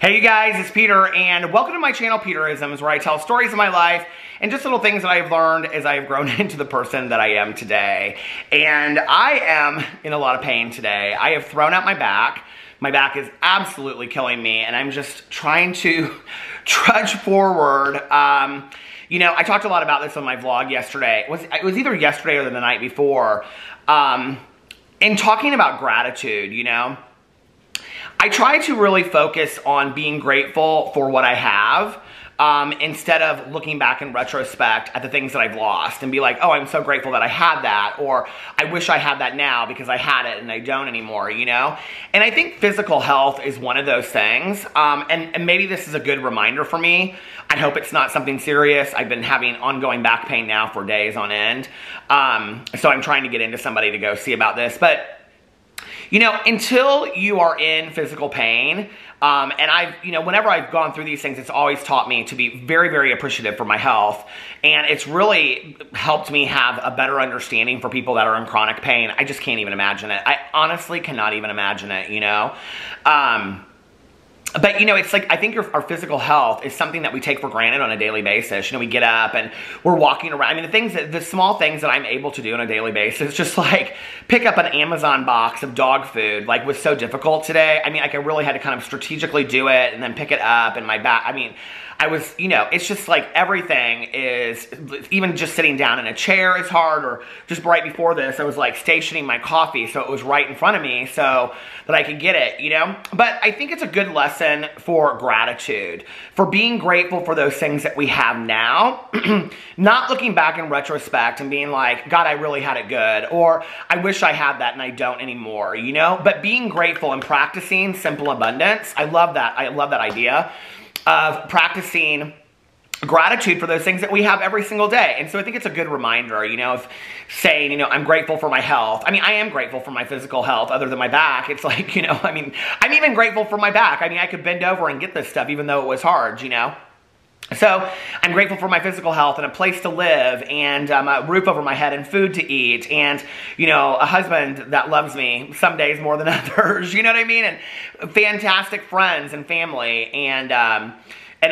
Hey you guys, it's Peter, and welcome to my channel, Peterisms, where I tell stories of my life and just little things that I've learned as I've grown into the person that I am today. And I am in a lot of pain today. I have thrown out my back. My back is absolutely killing me, and I'm just trying to trudge forward. You know, I talked a lot about this on my vlog yesterday. It was either yesterday or the night before. In talking about gratitude, you know, I try to really focus on being grateful for what I have instead of looking back in retrospect at the things that I've lost and be like, oh, I'm so grateful that I had that, or I wish I had that now because I had it and I don't anymore, you know? And I think physical health is one of those things, and maybe this is a good reminder for me. I hope it's not something serious. I've been having ongoing back pain now for days on end, so I'm trying to get into somebody to go see about this, but you know, until you are in physical pain, and you know, whenever I've gone through these things, it's always taught me to be very, very appreciative for my health. And it's really helped me have a better understanding for people that are in chronic pain. I just can't even imagine it. I honestly cannot even imagine it, you know? But, you know, it's like, I think our physical health is something that we take for granted on a daily basis. You know, we get up and we're walking around. I mean, the small things that I'm able to do on a daily basis, just like pick up an Amazon box of dog food, like was so difficult today. I mean, like I really had to kind of strategically do it and then pick it up and my back, I mean, I was, you know, it's just like everything is, even just sitting down in a chair is hard, or just right before this, I was like stationing my coffee so it was right in front of me so that I could get it, you know? But I think it's a good lesson for gratitude, for being grateful for those things that we have now, not looking back in retrospect and being like, God, I really had it good, or I wish I had that and I don't anymore, you know? But being grateful and practicing simple abundance, I love that idea of practicing gratitude for those things that we have every single day. And so I think it's a good reminder, you know, of saying, you know, I'm grateful for my health. I mean, I am grateful for my physical health other than my back. It's like, you know, I mean, I'm even grateful for my back. I mean, I could bend over and get this stuff even though it was hard, you know. So I'm grateful for my physical health and a place to live and a roof over my head and food to eat and, you know, a husband that loves me some days more than others, you know what I mean? And fantastic friends and family and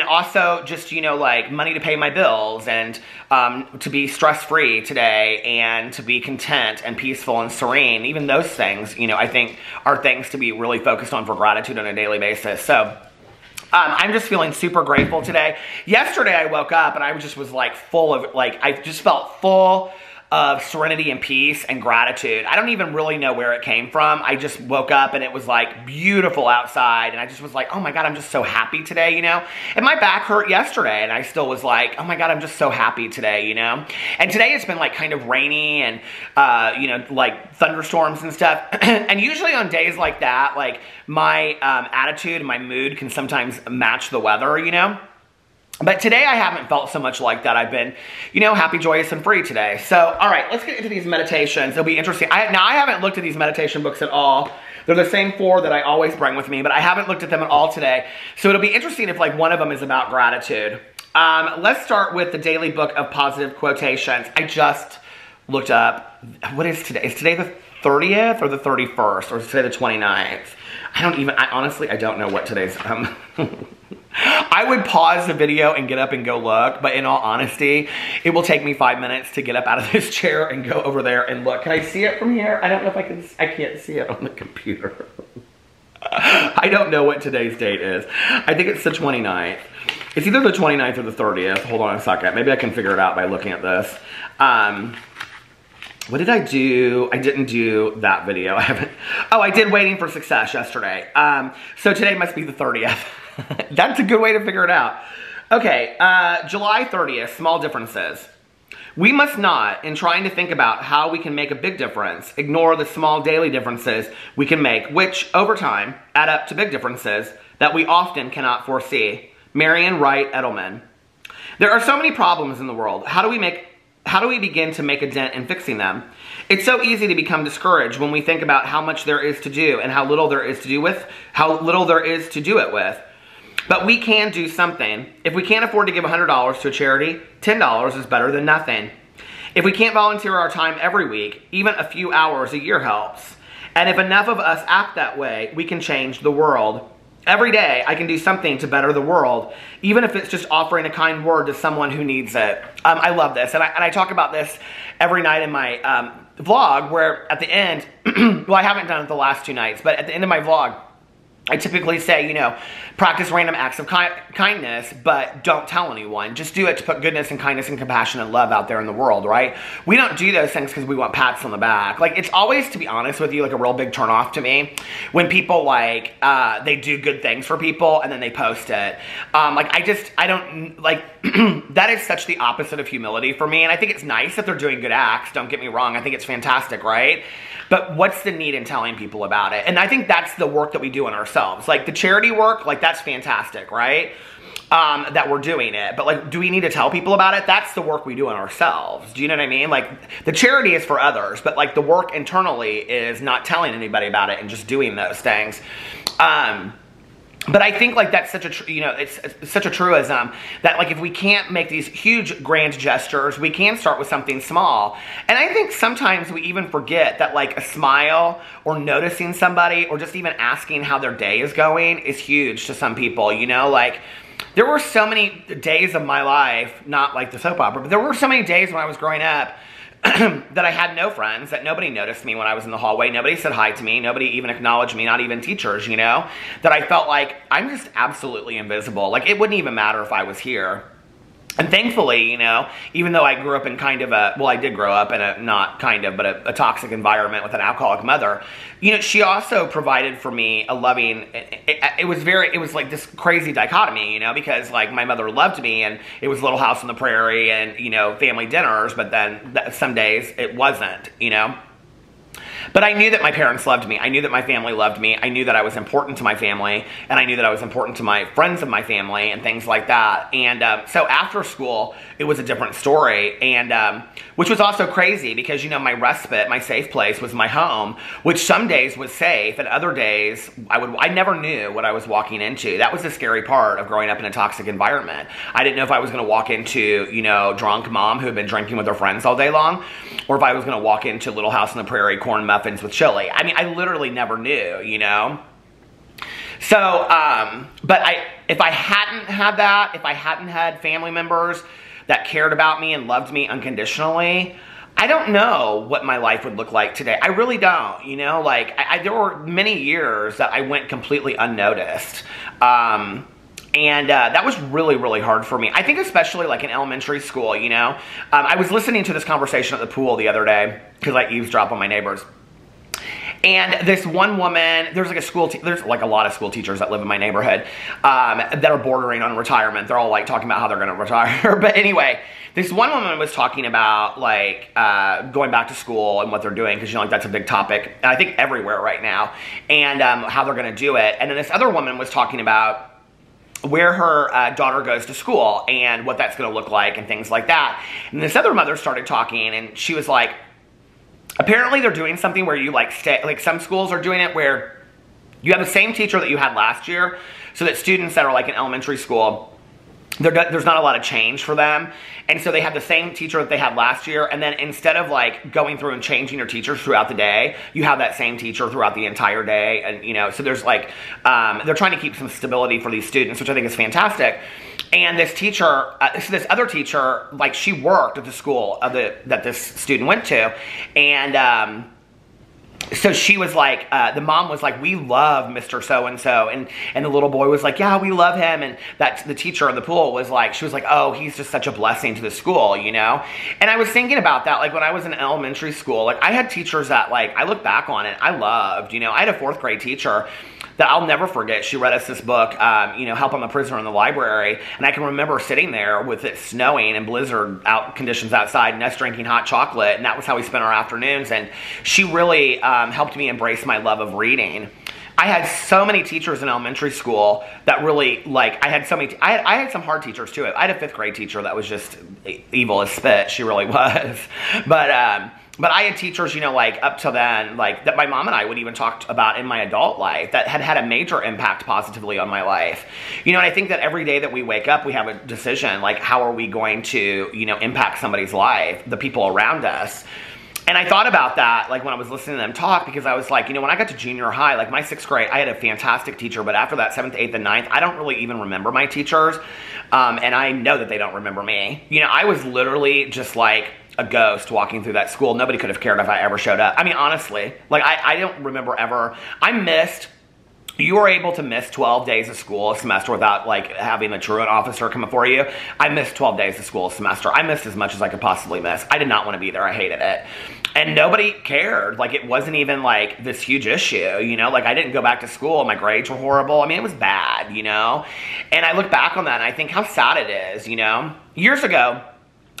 also just, you know, like money to pay my bills and to be stress-free today and to be content and peaceful and serene. Even those things, you know, I think are things to be really focused on for gratitude on a daily basis. So I'm just feeling super grateful today. Yesterday I woke up and I just was like full of, like, I just felt full of serenity and peace and gratitude. I don't even really know where it came from. I just woke up and it was like beautiful outside and I just was like, oh my God, I'm just so happy today, you know? And my back hurt yesterday and I still was like, oh my God, I'm just so happy today, you know? And today it's been like kind of rainy and, you know, like thunderstorms and stuff. And usually on days like that, like my attitude and my mood can sometimes match the weather, you know? But today I haven't felt so much like that. I've been, you know, happy, joyous, and free today. So, all right, let's get into these meditations. It'll be interesting. Now, I haven't looked at these meditation books at all. They're the same 4 that I always bring with me, but I haven't looked at them at all today. So it'll be interesting if, like, one of them is about gratitude. Let's start with the Daily Book of Positive Quotations. I just looked up, what is today? Is today the 30th or the 31st? Or is today the 29th? Honestly, I don't know what today's, I would pause the video and get up and go look, but in all honesty, it will take me 5 minutes to get up out of this chair and go over there and look. Can I see it from here? I don't know if I can't see it on the computer. I don't know what today's date is. I think it's the 29th. It's either the 29th or the 30th. Hold on a second. Maybe I can figure it out by looking at this. What did I do? I didn't do that video. I did Waiting for Success yesterday. So today must be the 30th. That's a good way to figure it out. Okay, July 30th, small differences. We must not, in trying to think about how we can make a big difference, ignore the small daily differences we can make, which, over time, add up to big differences that we often cannot foresee. Marian Wright Edelman. There are so many problems in the world. How do we begin to make a dent in fixing them? It's so easy to become discouraged when we think about how much there is to do and how little there is to do it with. But we can do something. If we can't afford to give $100 to a charity, $10 is better than nothing. If we can't volunteer our time every week, even a few hours a year helps. And if enough of us act that way, we can change the world. every day I can do something to better the world, even if it's just offering a kind word to someone who needs it. I love this, and I talk about this every night in my vlog, where at the end, well, I haven't done it the last 2 nights, but at the end of my vlog, I typically say, you know, practice random acts of kindness, but don't tell anyone. Just do it to put goodness and kindness and compassion and love out there in the world, right? We don't do those things because we want pats on the back. Like, it's always, to be honest with you, like a real big turnoff to me when people, like, they do good things for people and then they post it. I don't, like, that is such the opposite of humility for me. And I think it's nice that they're doing good acts. Don't get me wrong. I think it's fantastic, right? But what's the need in telling people about it? And I think that's the work that we do in ourselves. Like, the charity work, like, that's fantastic, right? That we're doing it. But, like, do we need to tell people about it? That's the work we do in ourselves. Do you know what I mean? Like, the charity is for others, but, like, the work internally is not telling anybody about it and just doing those things. But I think, like, that's such a, it's such a truism that, like, if we can't make these huge grand gestures, we can start with something small. And I think sometimes we even forget that, like, a smile or noticing somebody or just even asking how their day is going is huge to some people, you know? Like, there were so many days of my life, not like the soap opera, but there were so many days when I was growing up that I had no friends, that nobody noticed me when I was in the hallway, nobody said hi to me, nobody even acknowledged me, not even teachers, you know, that I felt like I'm just absolutely invisible. Like, it wouldn't even matter if I was here. And thankfully, you know, even though I grew up in kind of a, well, I did grow up in a, not kind of, but a toxic environment with an alcoholic mother, you know, she also provided for me a loving, it was like this crazy dichotomy, you know, because, like, my mother loved me and it was Little House on the Prairie and, you know, family dinners, but then some days it wasn't, you know. But I knew that my parents loved me. I knew that my family loved me. I knew that I was important to my family, and I knew that I was important to my friends of my family and things like that. And so after school, it was a different story, and which was also crazy because, you know, my respite, my safe place was my home, which some days was safe, and other days I never knew what I was walking into. That was the scary part of growing up in a toxic environment. I didn't know if I was going to walk into, you know, drunk mom who had been drinking with her friends all day long, or if I was going to walk into Little House on the Prairie, corn muffins with chili. I mean, I literally never knew, you know? So, but if I hadn't had that, if I hadn't had family members that cared about me and loved me unconditionally, I don't know what my life would look like today. I really don't, you know? Like, there were many years that I went completely unnoticed. And that was really, really hard for me. I think especially like in elementary school, you know. I was listening to this conversation at the pool the other day because I eavesdrop on my neighbors. And this one woman, there's like there's like a lot of school teachers that live in my neighborhood that are bordering on retirement. They're all like talking about how they're going to retire. But anyway, this one woman was talking about like going back to school and what they're doing because, you know, like that's a big topic. And I think everywhere right now. And how they're going to do it. And then this other woman was talking about where her daughter goes to school and what that's going to look like and things like that. And this other mother started talking and she was like, apparently they're doing something where you like like some schools are doing it where you have the same teacher that you had last year so that students that are like in elementary school, there's not a lot of change for them. And so they have the same teacher that they had last year. And then instead of like going through and changing your teachers throughout the day, you have that same teacher throughout the entire day. And, you know, so there's like, they're trying to keep some stability for these students, which I think is fantastic. And this teacher, so this other teacher, like she worked at the school that this student went to. And, so she was like, the mom was like, we love Mr. So-and-so. And the little boy was like, yeah, we love him. And the teacher in the pool was like, she was like, oh, he's just such a blessing to the school, you know? And I was thinking about that, like when I was in elementary school, like I had teachers that like, I look back on it, I loved, you know, I had a 4th grade teacher that I'll never forget. She read us this book, you know, Help I'm a Prisoner in the Library. And I can remember sitting there with it snowing and blizzard conditions outside and us drinking hot chocolate. And that was how we spent our afternoons. And she really helped me embrace my love of reading. I had so many teachers in elementary school that really, like, I had so many, I had some hard teachers too. I had a 5th grade teacher that was just evil as spit. She really was. But I had teachers, you know, like up till then, like that my mom and I would even talk about in my adult life that had had a major impact positively on my life. You know, and I think that every day that we wake up, we have a decision, like how are we going to, you know, impact somebody's life, the people around us. And I thought about that, like, when I was listening to them talk, because I was like, you know, when I got to junior high, like, my 6th grade, I had a fantastic teacher, but after that, 7th, 8th, and 9th, I don't really even remember my teachers, and I know that they don't remember me. You know, I was literally just, like, a ghost walking through that school. Nobody could have cared if I ever showed up. I mean, honestly, like, I don't remember ever. You were able to miss 12 days of school a semester without, like, having a truant officer come before you. I missed 12 days of school a semester. I missed as much as I could possibly miss. I did not want to be there. I hated it. And nobody cared. Like, it wasn't even, like, this huge issue, you know? Like, I didn't go back to school. My grades were horrible. I mean, it was bad, you know? And I look back on that, and I think how sad it is, you know? Years ago,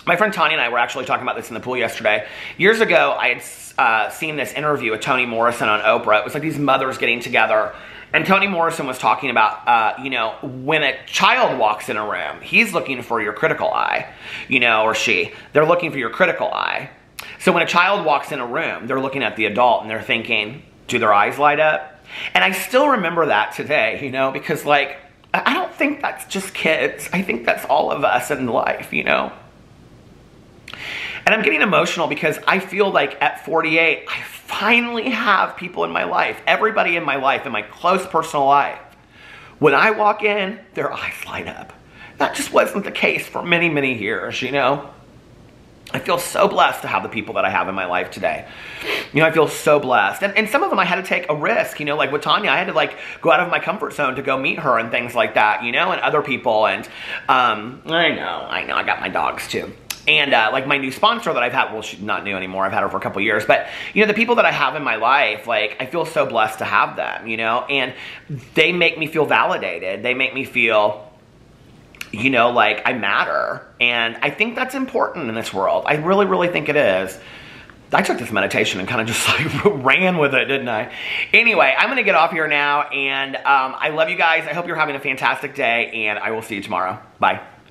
my friend Tanya and I were actually talking about this in the pool yesterday. Years ago, I had seen this interview with Toni Morrison on Oprah. It was like these mothers getting together. And Toni Morrison was talking about, you know, when a child walks in a room, he's looking for your critical eye, you know, or she. They're looking for your critical eye. So when a child walks in a room, they're looking at the adult and they're thinking, do their eyes light up? And I still remember that today, you know, because, like, I don't think that's just kids. I think that's all of us in life, you know. And I'm getting emotional because I feel like at 48, I finally have people in my life, everybody in my life, in my close personal life. When I walk in, their eyes light up. That just wasn't the case for many, many years, you know. I feel so blessed to have the people that I have in my life today. You know, I feel so blessed. And some of them I had to take a risk, you know, like with Tanya, I had to, like, go out of my comfort zone to go meet her and things like that, you know, and other people. And I know, I got my dogs too. And, like, my new sponsor that I've had, well, she's not new anymore. I've had her for a couple years. But, you know, the people that I have in my life, like, I feel so blessed to have them, you know. And they make me feel validated. They make me feel, you know, like I matter. And I think that's important in this world. I really, really think it is. I took this meditation and kind of just, like, ran with it, didn't I? Anyway, I'm going to get off here now. And I love you guys. I hope you're having a fantastic day. And I will see you tomorrow. Bye.